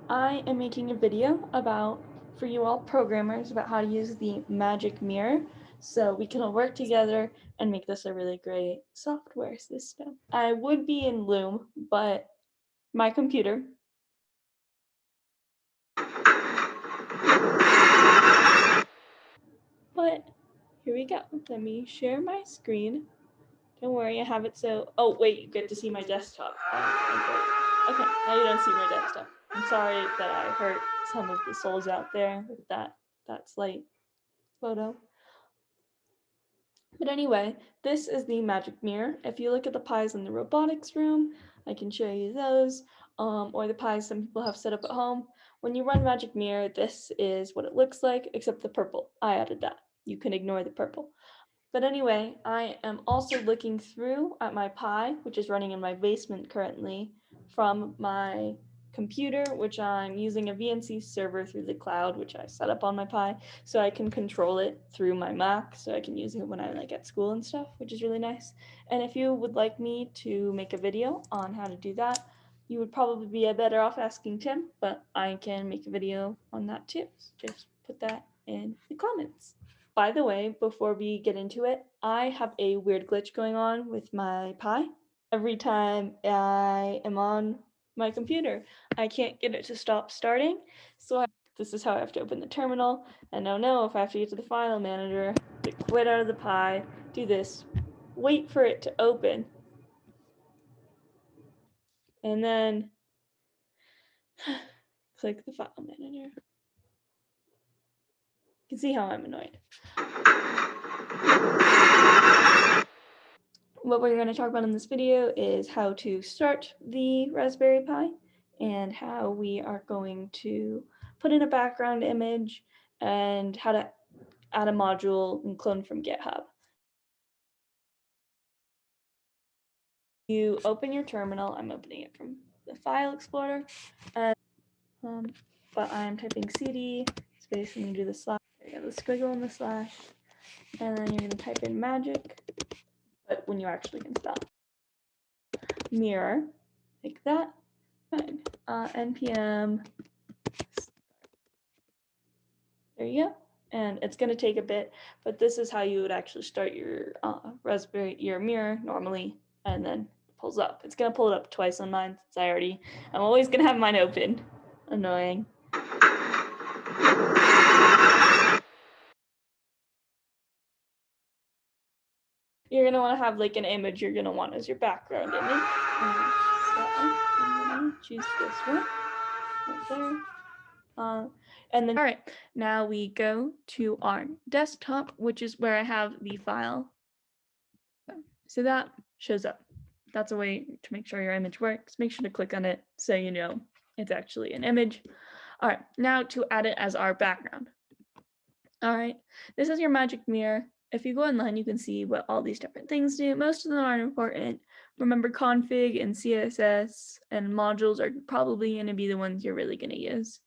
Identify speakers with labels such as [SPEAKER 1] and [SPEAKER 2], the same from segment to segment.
[SPEAKER 1] I am making a video for you all programmers about how to use the MagicMirror so we can all work together and make this a really great software system. I would be in Loom, but my computer But here we go. Let me share my screen. Don't worry, I have it so. Oh, wait, you get to see my desktop. Okay, now you don't see my desktop. I'm sorry that I hurt some of the souls out there with that slight photo. But anyway, this is the MagicMirror. If you look at the pies in the robotics room, I can show you those, or the pies some people have set up at home. When you run MagicMirror, this is what it looks like, except the purple. I added that. You can ignore the purple. But anyway, I am also looking through at my Pi, which is running in my basement currently, from my computer, which I'm using a VNC server through the cloud, which I set up on my Pi, so I can control it through my Mac, so I can use it when I'm at school and stuff, which is really nice. And if you would like me to make a video on how to do that, you would probably be better off asking Tim, but I can make a video on that too. So just put that in the comments. By the way, before we get into it, I have a weird glitch going on with my Pi. Every time I am on my computer, I can't get it to stop starting. So this is how I have to open the terminal. And now if I have to get to the file manager, to quit out of the Pi, do this, wait for it to open, and then click the file manager. You can see how I'm annoyed. What we're going to talk about in this video is how to start the Raspberry Pi and how we are going to put in a background image and how to add a module and clone from GitHub. You open your terminal. I'm opening it from the file explorer, and but I'm typing cd space and you do the slash. There you go, the squiggle and the slash, and then you're going to type in magic, but when you actually can spell mirror like that. Npm. There you go. And it's going to take a bit, but this is how you would actually start your your mirror normally, and then it pulls up. It's going to pull it up twice on mine since I'm always going to have mine open. Annoying. You're going to want to have an image you're going to want as your background image. So I'm going to choose this one right there. And then, all right, now we go to our desktop, which is where I have the file. So that shows up. That's a way to make sure your image works. Make sure to click on it so you know it's actually an image. All right, now to add it as our background. All right, this is your MagicMirror. If you go online, you can see what all these different things do. Most of them aren't important. Remember, config and CSS and modules are probably going to be the ones you're really going to use.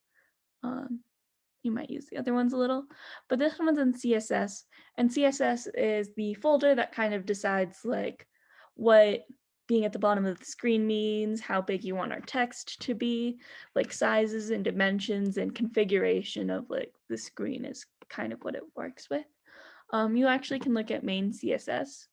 [SPEAKER 1] You might use the other ones a little, but this one's in CSS, and CSS is the folder that kind of decides what being at the bottom of the screen means, how big you want our text to be, sizes and dimensions and configuration of the screen is kind of what it works with. You actually can look at main CSS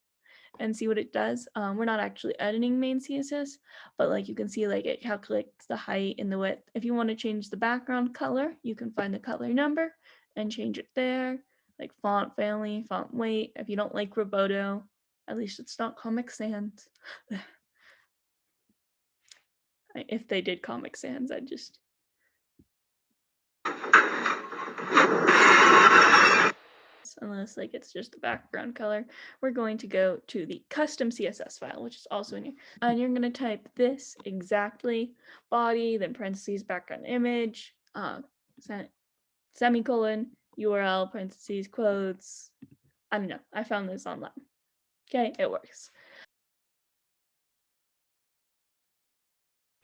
[SPEAKER 1] and see what it does. We're not actually editing main CSS, but you can see it calculates the height and the width. If you want to change the background color, you can find the color number and change it there, font family, font weight. If you don't like Roboto, at least it's not Comic Sans. If they did Comic Sans, I'd just... Unless it's just the background color, we're going to go to the custom CSS file, which is also in here. And you're going to type this exactly, body, then parentheses, background image, semicolon, URL, parentheses, quotes. I don't know. I found this online. Okay, it works.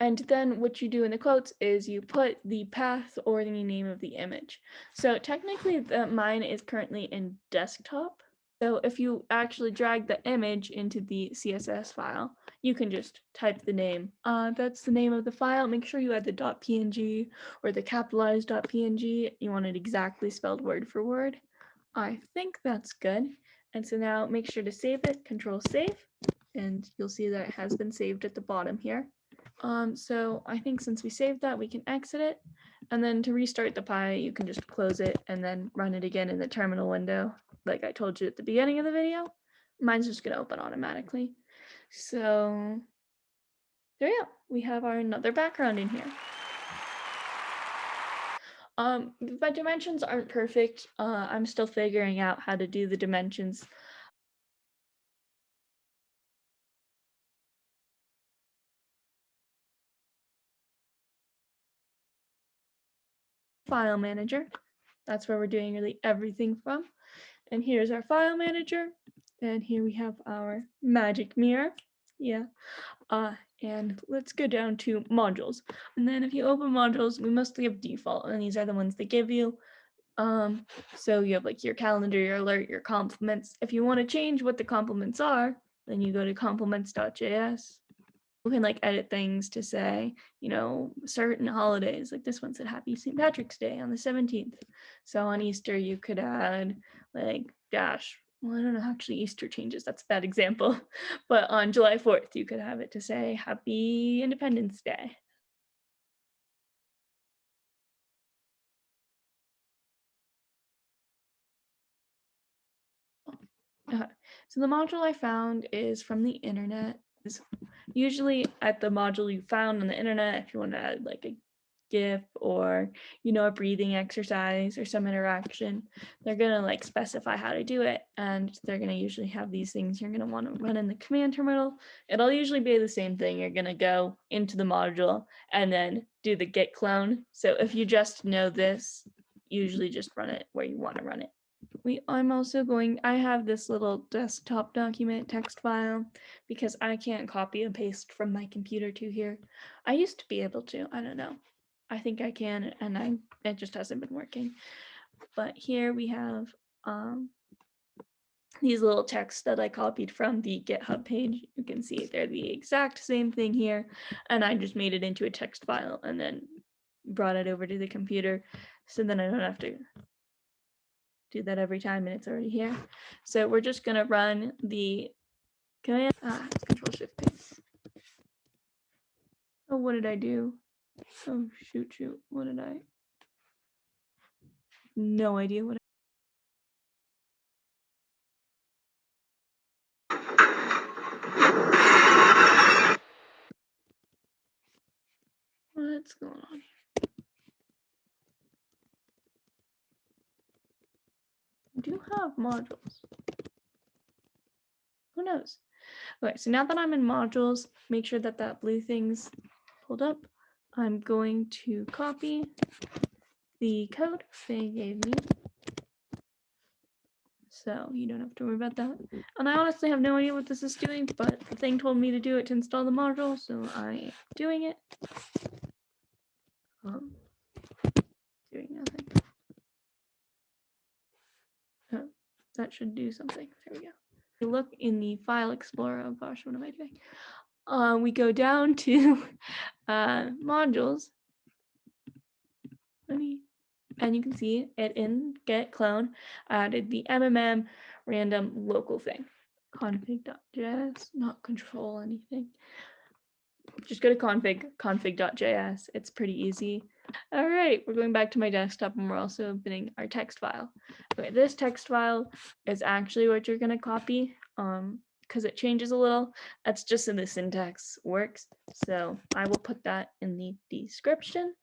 [SPEAKER 1] And then what you do in the quotes is you put the path or the name of the image. So technically mine is currently in desktop. So if you actually drag the image into the CSS file, you can just type the name. That's the name of the file. Make sure you add the .png or the capitalized .png. You want it exactly spelled word for word. I think that's good. And so now make sure to save it, Control Save, and you'll see that it has been saved at the bottom here. So I think since we saved that, we can exit it. And then to restart the Pi, you can just close it and then run it again in the terminal window, like I told you at the beginning of the video. Mine's just going to open automatically. So there you go. We have our another background in here. My dimensions aren't perfect. I'm still figuring out how to do the dimensions. File manager. That's where we're doing really everything from. And here's our file manager. And here we have our MagicMirror. Yeah. And let's go down to modules. And then if you open modules, we mostly have default, and these are the ones they give you. So you have like your calendar, your alert, your compliments. If you want to change what the compliments are, then you go to compliments.js. You can like edit things to say, certain holidays, like this one said Happy St. Patrick's Day on the 17th. So on Easter, you could add like dash. Well, I don't know, actually Easter changes, that's a bad example. But on July 4th, you could have it to say Happy Independence Day. So the module I found is from the internet. It's usually at the module you found on the internet, if you want to add like a GIF or, a breathing exercise or some interaction, they're going to like specify how to do it. And they're going to usually have these things you're going to want to run in the command terminal. It'll usually be the same thing. You're going to go into the module and then do the git clone. So if you just know this, usually just run it where you want to run it. I have this little desktop document text file because I can't copy and paste from my computer to here. I used to be able to, I don't know. I think I can, and it just hasn't been working. But here we have these little texts that I copied from the GitHub page. You can see they're the exact same thing here, and I just made it into a text file and then brought it over to the computer, so then I don't have to do that every time and it's already here. So we're just gonna run the command, Control Shift Paste. Oh, what did I do? Oh, shoot, what did I? No idea what. What's going on here? I do have modules. Who knows? Okay, so now that I'm in modules, make sure that that blue thing's pulled up. I'm going to copy the code they gave me, so you don't have to worry about that. And I honestly have no idea what this is doing, but the thing told me to do it to install the module, so I am doing it. Doing nothing. Oh, that should do something. There we go. Look in the file explorer. Oh gosh, what am I doing? We go down to modules. And you can see it in git clone. I added the MMM random local thing. Config.js, not control anything. Just go to config.js. It's pretty easy. All right, we're going back to my desktop and we're also opening our text file. Okay, this text file is actually what you're going to copy because it changes a little. That's just in the syntax works. So I will put that in the description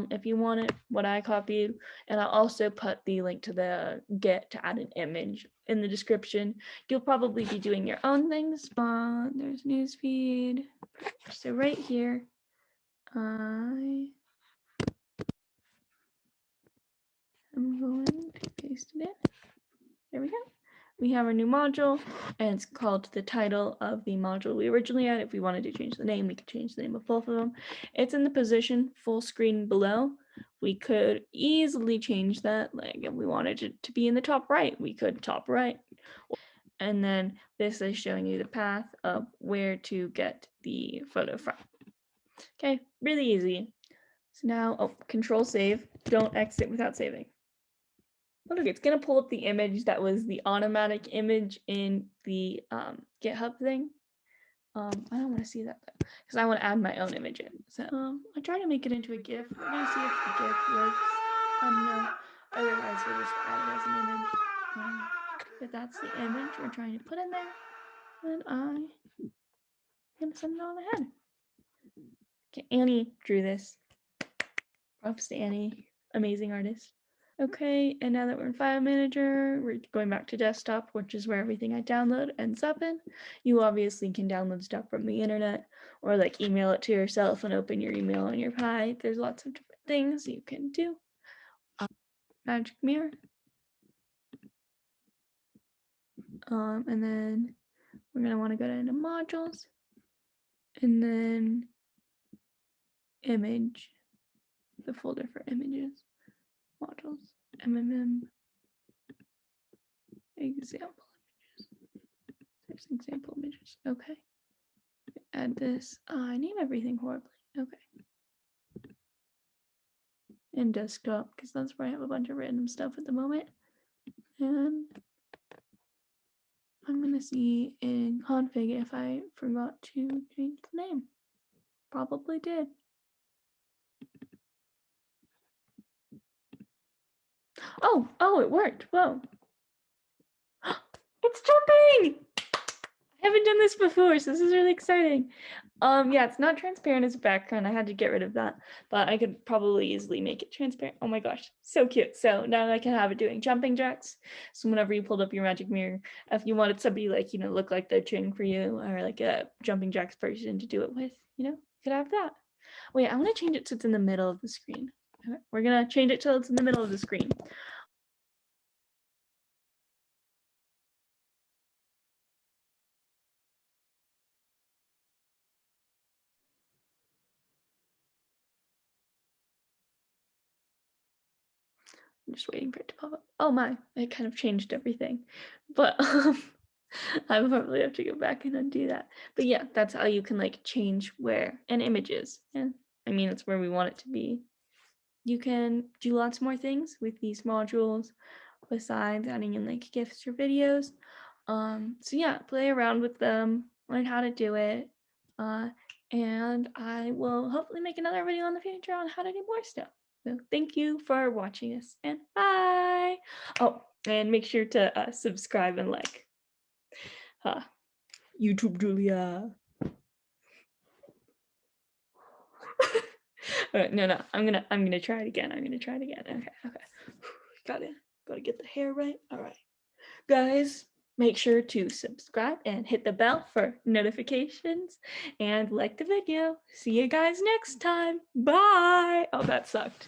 [SPEAKER 1] if you want it, what I copied. And I'll also put the link to the Git to add an image in the description. You'll probably be doing your own things. There's newsfeed. So right here, I'm going to paste it in. There we go. We have our new module, and it's called the title of the module we originally had. If we wanted to change the name, we could change the name of both of them. It's in the position full screen below. We could easily change that. Like if we wanted it to be in the top right, we could top right. And then this is showing you the path of where to get the photo from. Okay, really easy. So now, control save. Don't exit without saving. Okay, it's gonna pull up the image that was the automatic image in the GitHub thing. I don't want to see that though, because I want to add my own image in. So I try to make it into a GIF. We're gonna see if the GIF works. No, otherwise we'll just add it as an image. But that's the image we're trying to put in there, and I'm gonna send it on ahead. Okay, Annie drew this. Props to Annie, amazing artist. Okay, and now that we're in File Manager, we're going back to desktop, which is where everything I download ends up in. You obviously can download stuff from the internet or like email it to yourself and open your email on your Pi. There's lots of different things you can do. MagicMirror. And then we're going to want to go into modules and then image, the folder for images, modules, example images. There's example images. Okay. Add this. I name everything horribly. Okay. And desktop, because that's where I have a bunch of random stuff at the moment. And I'm going to see in config if I forgot to change the name. Probably did. Oh, it worked. Whoa. It's jumping! I haven't done this before, so this is really exciting. Yeah, it's not transparent as a background. I had to get rid of that, but I could probably easily make it transparent. Oh my gosh, so cute. So now I can have it doing jumping jacks. So whenever you pulled up your MagicMirror, if you wanted somebody like, look like they're cheering for you, or like a jumping jacks person to do it with, you could have that. Wait, I want to change it so it's in the middle of the screen. Okay, we're gonna change it till it's in the middle of the screen. I'm just waiting for it to pop up. Oh my, it kind of changed everything. But I probably have to go back and undo that. But yeah, that's how you can like change where an image is. And I mean, it's where we want it to be. You can do lots more things with these modules besides adding in like GIFs or videos. So yeah, play around with them, learn how to do it. And I will hopefully make another video in the future on how to do more stuff. So thank you for watching this and bye. Oh, and make sure to subscribe and like. YouTube Julia. No, I'm gonna try it again. Okay. Gotta get the hair right. All right, guys, make sure to subscribe and hit the bell for notifications and like the video. See you guys next time. Bye. Oh, that sucked.